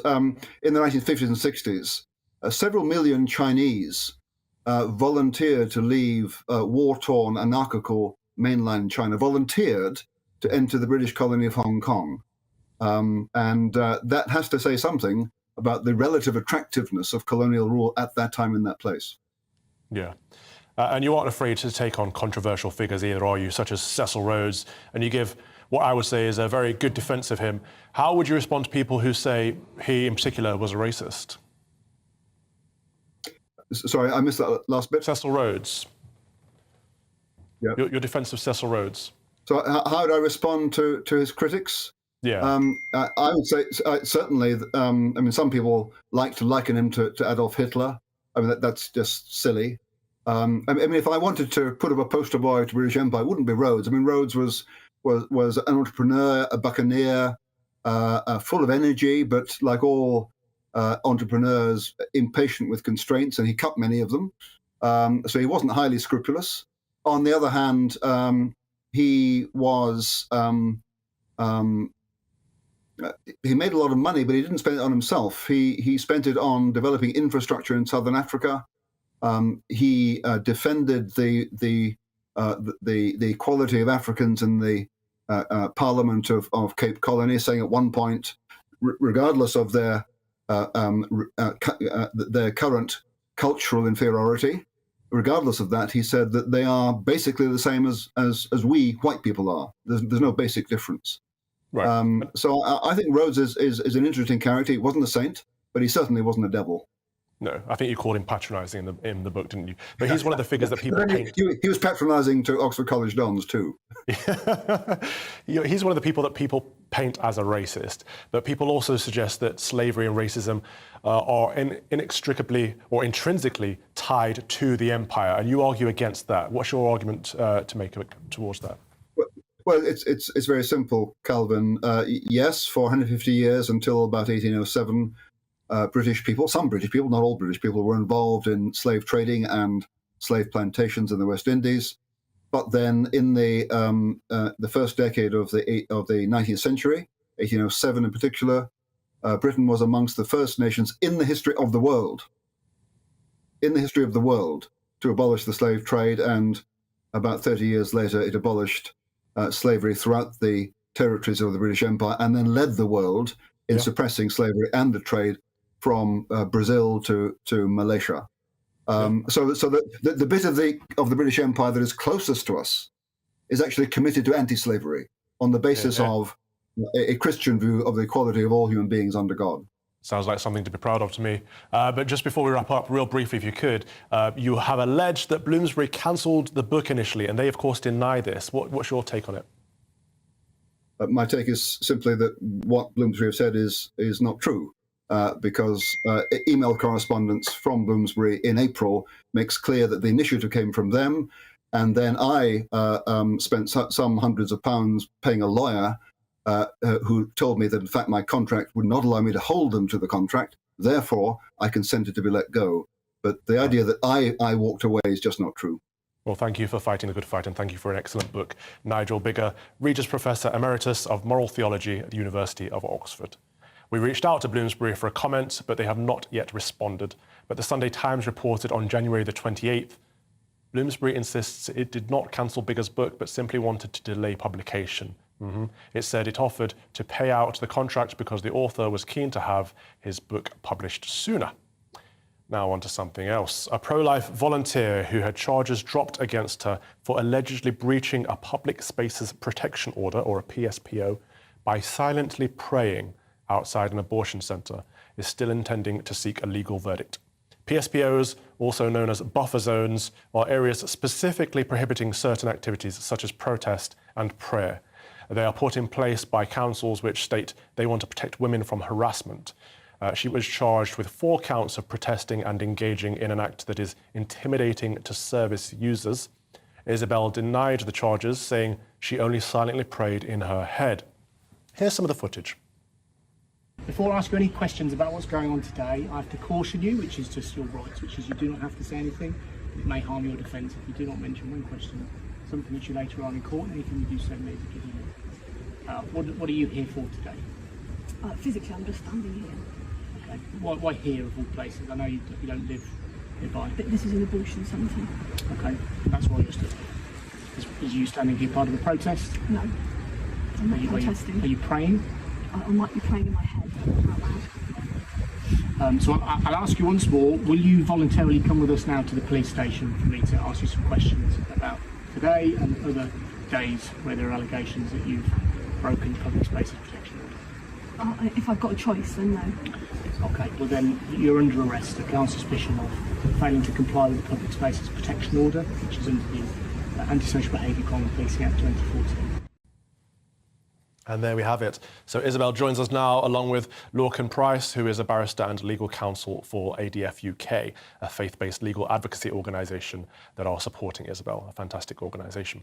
in the 1950s and 60s, several million Chinese volunteered to leave war-torn, anarchical mainland China, volunteered to enter the British colony of Hong Kong. And that has to say something about the relative attractiveness of colonial rule at that time in that place. Yeah. And you aren't afraid to take on controversial figures either, are you, such as Cecil Rhodes, and you give what I would say is a very good defense of him. How would you respond to people who say he, in particular, was a racist? Sorry, I missed that last bit. Cecil Rhodes. Yeah. Your defense of Cecil Rhodes. So how would I respond to his critics? Yeah. I would say certainly, I mean, some people like to liken him to Adolf Hitler. I mean, that's just silly. I mean, if I wanted to put up a poster boy to British Empire, it wouldn't be Rhodes. I mean, Rhodes was an entrepreneur, a buccaneer, full of energy, but like all entrepreneurs, impatient with constraints, and he cut many of them. So he wasn't highly scrupulous. On the other hand, he was he made a lot of money, but he didn't spend it on himself. He spent it on developing infrastructure in southern Africa. He defended the equality of Africans in the Parliament of Cape Colony, saying at one point, regardless of their current cultural inferiority, regardless of that, he said that they are basically the same as we white people are. There's no basic difference. Right. So I think Rhodes is an interesting character. He wasn't a saint, but he certainly wasn't a devil. No, I think you called him patronising in the book, didn't you? But he's one of the figures that people paint. He was patronising to Oxford College dons too. He's one of the people that people paint as a racist. But people also suggest that slavery and racism are inextricably or intrinsically tied to the empire, and you argue against that. What's your argument to make towards that? Well, it's very simple, Calvin. Yes, for 150 years until about 1807. British people, some British people, not all British people, were involved in slave trading and slave plantations in the West Indies. But then, in the first decade of the 19th century, 1807 in particular, Britain was amongst the first nations in the history of the world, to abolish the slave trade. And about 30 years later, it abolished slavery throughout the territories of the British Empire, and then led the world in suppressing slavery and the trade from Brazil to Malaysia. So the bit of the British Empire that is closest to us is actually committed to anti-slavery on the basis of a Christian view of the equality of all human beings under God. Sounds like something to be proud of to me. But just before we wrap up, real briefly, if you could, you have alleged that Bloomsbury cancelled the book initially, and they, of course, deny this. What's your take on it? My take is simply that what Bloomsbury have said is not true. Because email correspondence from Bloomsbury in April makes clear that the initiative came from them, and then I spent some hundreds of pounds paying a lawyer who told me that, in fact, my contract would not allow me to hold them to the contract. Therefore, I consented to be let go. But the idea that I walked away is just not true. Well, thank you for fighting the good fight, and thank you for an excellent book. Nigel Biggar, Regius Professor Emeritus of Moral Theology at the University of Oxford. We reached out to Bloomsbury for a comment, but they have not yet responded. But the Sunday Times reported on January the 28th, Bloomsbury insists it did not cancel Biggar's book, but simply wanted to delay publication. It said it offered to pay out the contract because the author was keen to have his book published sooner. Now on to something else. A pro-life volunteer who had charges dropped against her for allegedly breaching a public spaces protection order, or a PSPO, by silently praying outside an abortion centre, is still intending to seek a legal verdict. PSPOs, also known as buffer zones, are areas specifically prohibiting certain activities such as protest and prayer. They are put in place by councils which state they want to protect women from harassment. She was charged with 4 counts of protesting and engaging in an act that is intimidating to service users. Isabel denied the charges, saying she only silently prayed in her head. Here's some of the footage. Before I ask you any questions about what's going on today, I have to caution you, which is just your rights, which is you do not have to say anything. It may harm your defence if you do not mention one question, something which you later on in court, anything you do so may be given you. What are you here for today? Physically, I'm just standing here. Okay. Why here of all places? I know you don't live nearby. But this is an abortion centre. Okay, and that's why you're still here. Is you standing here part of the protest? No, I'm not protesting. Are you praying? I might be praying in my head out loud. So I'll ask you once more, will you voluntarily come with us now to the police station for me to ask you some questions about today and other days where there are allegations that you've broken public spaces protection order? If I've got a choice, then no. Okay, well then you're under arrest on suspicion of failing to comply with the Public Spaces Protection Order, which is under the Antisocial Behaviour Crime and Policing Act 2014. And there we have it. So Isabel joins us now, along with Lorcan Price, who is a barrister and legal counsel for ADF UK, a faith-based legal advocacy organisation that are supporting Isabel, a fantastic organisation.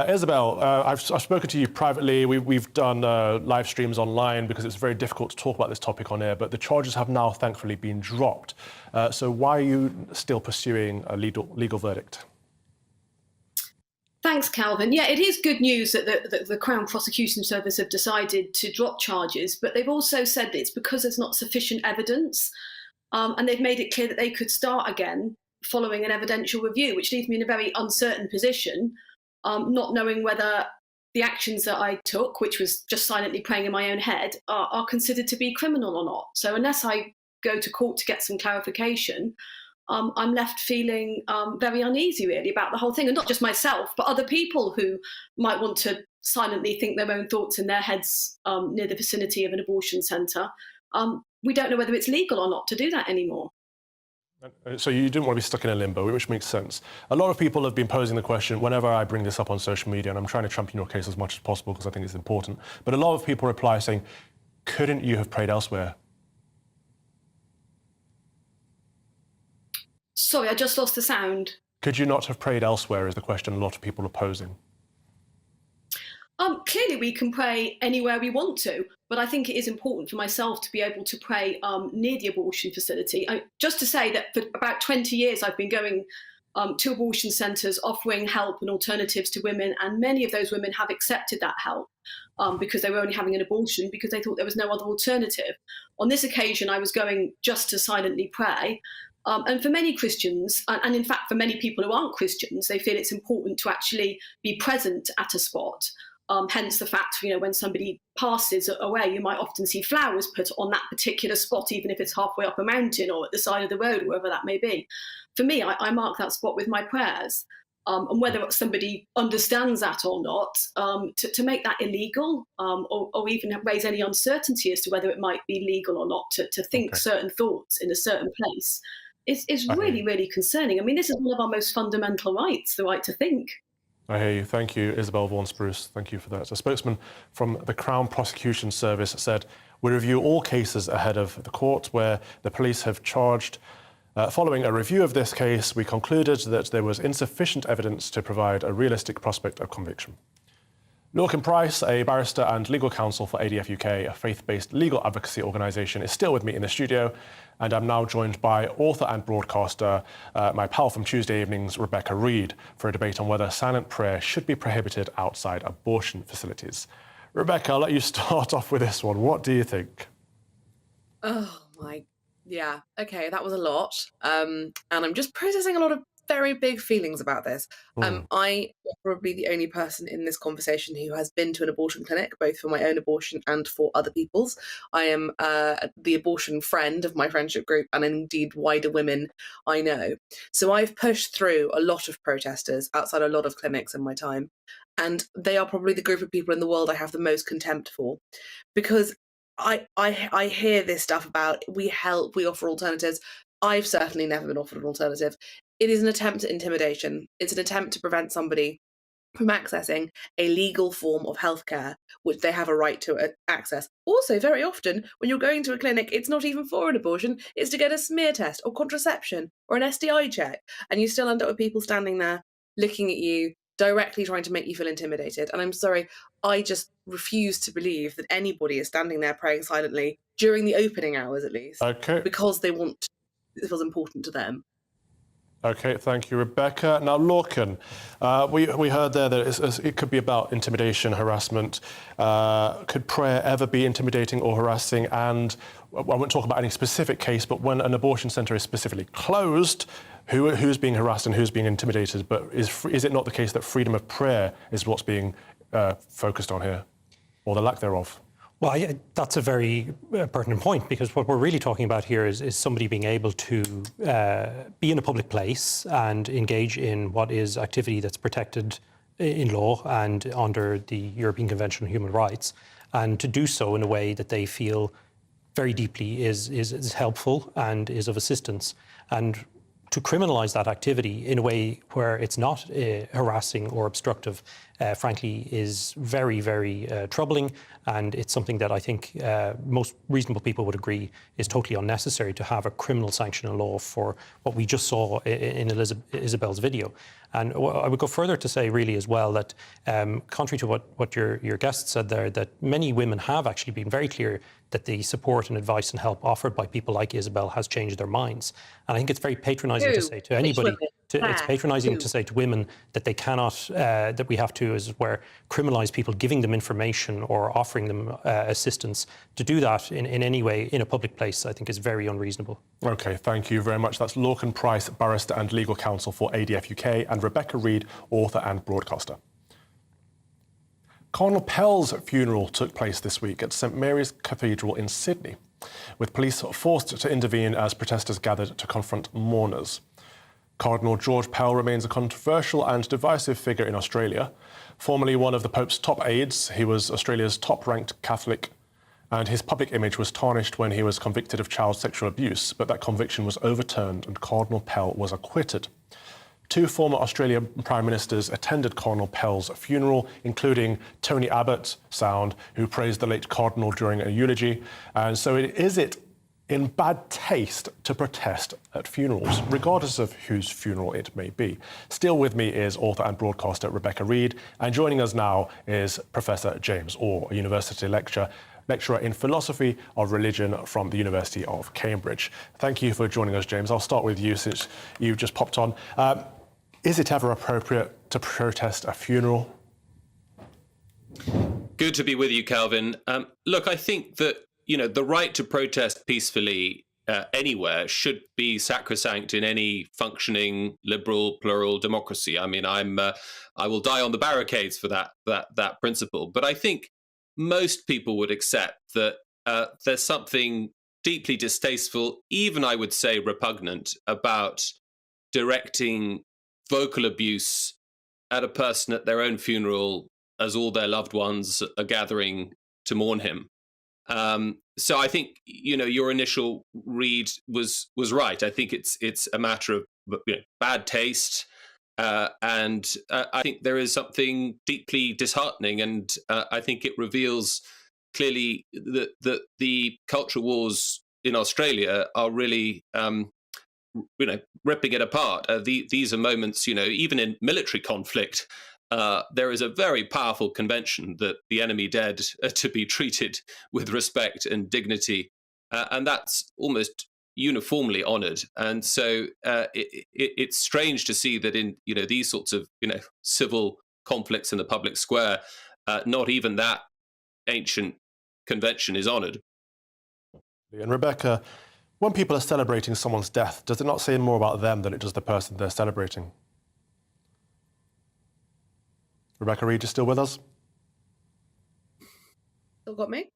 Isabel, I've spoken to you privately. We've done live streams online because it's very difficult to talk about this topic on air, but the charges have now thankfully been dropped. So why are you still pursuing a legal verdict? Thanks, Calvin. Yeah, it is good news that the Crown Prosecution Service have decided to drop charges, but they've also said that it's because there's not sufficient evidence, and they've made it clear that they could start again following an evidential review, which leaves me in a very uncertain position, not knowing whether the actions that I took, which was just silently praying in my own head, are considered to be criminal or not. So unless I go to court to get some clarification, I'm left feeling very uneasy, really, about the whole thing. And not just myself, but other people who might want to silently think their own thoughts in their heads near the vicinity of an abortion centre. We don't know whether it's legal or not to do that anymore. So you didn't want to be stuck in a limbo, which makes sense. A lot of people have been posing the question whenever I bring this up on social media, and I'm trying to champion your case as much as possible because I think it's important. But a lot of people reply saying, couldn't you have prayed elsewhere? Sorry, I just lost the sound. Could you not have prayed elsewhere is the question a lot of people are posing. Clearly we can pray anywhere we want to, but I think it is important for myself to be able to pray near the abortion facility. Just to say that for about 20 years I've been going to abortion centres offering help and alternatives to women, and many of those women have accepted that help because they were only having an abortion because they thought there was no other alternative. On this occasion I was going just to silently pray. And for many Christians, and in fact for many people who aren't Christians, they feel it's important to actually be present at a spot. Hence the fact, when somebody passes away, you might often see flowers put on that particular spot, even if it's halfway up a mountain or at the side of the road, or wherever that may be. For me, I mark that spot with my prayers. And whether somebody understands that or not, to make that illegal or even raise any uncertainty as to whether it might be legal or not to think certain thoughts in a certain place is really, really concerning. I mean, this is one of our most fundamental rights, the right to think. I hear you. Thank you, Isabel Vaughan-Spruce. Thank you for that. A spokesman from the Crown Prosecution Service said, "We review all cases ahead of the court where the police have charged. Following a review of this case, we concluded that there was insufficient evidence to provide a realistic prospect of conviction." Lorcan Price, a barrister and legal counsel for ADF UK, a faith-based legal advocacy organisation, is still with me in the studio, and I'm now joined by author and broadcaster, my pal from Tuesday evenings, Rebecca Reid, for a debate on whether silent prayer should be prohibited outside abortion facilities. Rebecca, I'll let you start off with this one. What do you think? Yeah, okay, that was a lot. And I'm just processing a lot of very big feelings about this. I am probably the only person in this conversation who has been to an abortion clinic, both for my own abortion and for other people's. I am the abortion friend of my friendship group and indeed wider women I know. So I've pushed through a lot of protesters outside a lot of clinics in my time. And they are probably the group of people in the world I have the most contempt for, because I hear this stuff about we help, we offer alternatives. I've certainly never been offered an alternative. It is an attempt at intimidation. It's an attempt to prevent somebody from accessing a legal form of healthcare, which they have a right to access. Also, very often, when you're going to a clinic, it's not even for an abortion, it's to get a smear test or contraception or an STI check. And you still end up with people standing there looking at you, directly trying to make you feel intimidated. And I'm sorry, I just refuse to believe that anybody is standing there praying silently during the opening hours, at least, because they want it feels important to them. Okay, thank you, Rebecca. Now, Lorcan, we heard there that it could be about intimidation, harassment. Could prayer ever be intimidating or harassing? And I won't talk about any specific case, but when an abortion centre is specifically closed, who's being harassed and who's being intimidated? But is it not the case that freedom of prayer is what's being focused on here, or the lack thereof? Well, that's a very pertinent point, because what we're really talking about here is somebody being able to be in a public place and engage in what is activity that's protected in law and under the European Convention on Human Rights, and to do so in a way that they feel very deeply is helpful and is of assistance. And to criminalise that activity in a way where it's not harassing or obstructive, frankly, is very, very troubling. And it's something that I think most reasonable people would agree is totally unnecessary to have a criminal sanction in law for what we just saw in Isabel's video. And I would go further to say really as well that contrary to what your guest said there, that many women have actually been very clear that the support and advice and help offered by people like Isabel has changed their minds. And I think it's very patronising to say to anybody, it's patronising to say to women that they cannot, that we have to, as it were, criminalise people giving them information or offering them assistance. To do that in any way in a public place, I think is very unreasonable. OK, thank you very much. That's Lorcan Price, barrister and legal counsel for ADF UK, and Rebecca Reed, author and broadcaster. Cardinal Pell's funeral took place this week at St Mary's Cathedral in Sydney, with police forced to intervene as protesters gathered to confront mourners. Cardinal George Pell remains a controversial and divisive figure in Australia. Formerly one of the Pope's top aides, he was Australia's top-ranked Catholic, and his public image was tarnished when he was convicted of child sexual abuse, but that conviction was overturned and Cardinal Pell was acquitted. Two former Australian Prime Ministers attended Cardinal Pell's funeral, including Tony Abbott, who praised the late Cardinal during a eulogy. And so is it in bad taste to protest at funerals, regardless of whose funeral it may be? Still with me is author and broadcaster Rebecca Reed, and joining us now is Professor James Orr, a university lecturer in philosophy of religion from the University of Cambridge. Thank you for joining us, James. I'll start with you since you've just popped on. Is it ever appropriate to protest a funeral? Good to be with you, Calvin. Look, I think that, the right to protest peacefully anywhere should be sacrosanct in any functioning liberal, plural democracy. I mean, I will die on the barricades for that principle. But I think most people would accept that there's something deeply distasteful, even I would say repugnant, about directing vocal abuse at a person at their own funeral as all their loved ones are gathering to mourn him. So I think, your initial read was right. I think it's a matter of bad taste. And I think there is something deeply disheartening, and I think it reveals clearly that the cultural wars in Australia are really, ripping it apart. These are moments, even in military conflict, there is a very powerful convention that the enemy dead are to be treated with respect and dignity, and that's almost uniformly honoured. And so it's strange to see that in these sorts of civil conflicts in the public square, not even that ancient convention is honoured. And Rebecca, when people are celebrating someone's death, does it not say more about them than it does the person they're celebrating? Rebecca Reed, you still with us? Still got me?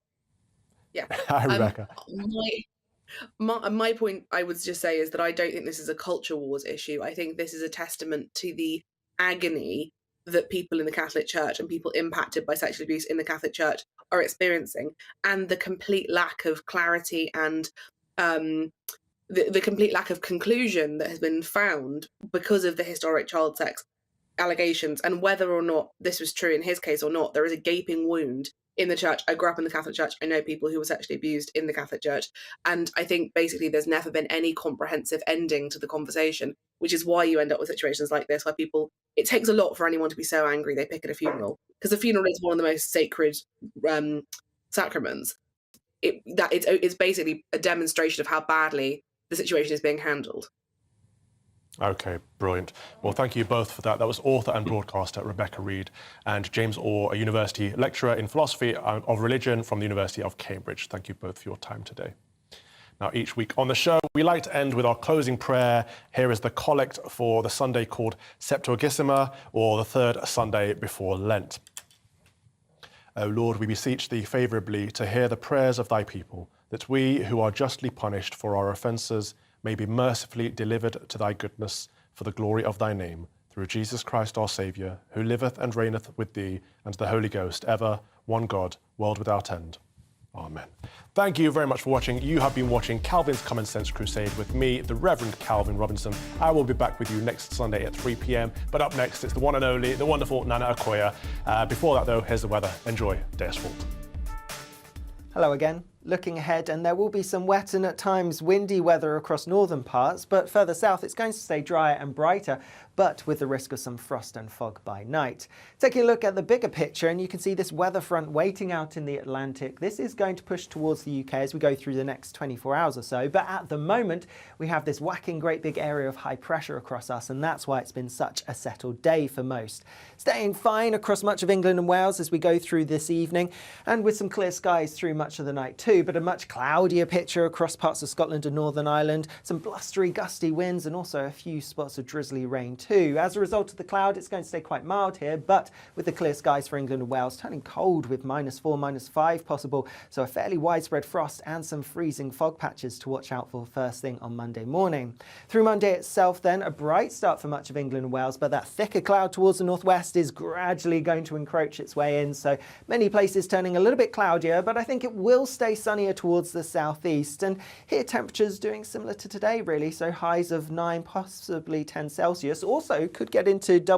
Yeah. Hi, Rebecca. My point, I would just say, is that I don't think this is a culture wars issue. I think this is a testament to the agony that people in the Catholic Church and people impacted by sexual abuse in the Catholic Church are experiencing, and the complete lack of clarity and the complete lack of conclusion that has been found because of the historic child sex allegations, and whether or not this was true in his case or not, there is a gaping wound in the church. I grew up in the Catholic Church. I know people who were sexually abused in the Catholic Church. And I think basically there's never been any comprehensive ending to the conversation, which is why you end up with situations like this where people, it takes a lot for anyone to be so angry they pick at a funeral, because the funeral is one of the most sacred sacraments. It's basically a demonstration of how badly the situation is being handled. Okay, brilliant. Well, thank you both for that. That was author and broadcaster Rebecca Reed and James Orr, a university lecturer in philosophy of religion from the University of Cambridge. Thank you both for your time today. Now, each week on the show, we like to end with our closing prayer. Here is the collect for the Sunday called Septuagesima, or the third Sunday before Lent. O Lord, we beseech thee favourably to hear the prayers of thy people, that we, who are justly punished for our offences, may be mercifully delivered to thy goodness for the glory of thy name, through Jesus Christ our Saviour, who liveth and reigneth with thee and the Holy Ghost, ever, one God, world without end. Amen. Thank you very much for watching. You have been watching Calvin's Common Sense Crusade with me, the Reverend Calvin Robinson. I will be back with you next Sunday at 3 p.m. But up next, it's the one and only, the wonderful Nana Okoya. Before that, though, here's the weather. Enjoy. Deus Vult. Hello again. Looking ahead, and there will be some wet and at times windy weather across northern parts, but further south it's going to stay drier and brighter, but with the risk of some frost and fog by night. Taking a look at the bigger picture, and you can see this weather front waiting out in the Atlantic. This is going to push towards the UK as we go through the next 24 hours or so, but at the moment we have this whacking great big area of high pressure across us, and that's why it's been such a settled day for most. Staying fine across much of England and Wales as we go through this evening, and with some clear skies through much of the night too, but a much cloudier picture across parts of Scotland and Northern Ireland, some blustery gusty winds and also a few spots of drizzly rain too. As a result of the cloud, it's going to stay quite mild here, but with the clear skies for England and Wales, turning cold with -4, -5 possible, so a fairly widespread frost and some freezing fog patches to watch out for first thing on Monday morning. Through Monday itself then, a bright start for much of England and Wales, but that thicker cloud towards the northwest is gradually going to encroach its way in, so many places turning a little bit cloudier, but I think it will stay sunnier towards the southeast, and here temperatures doing similar to today really, so highs of 9, possibly 10 Celsius. Also could get into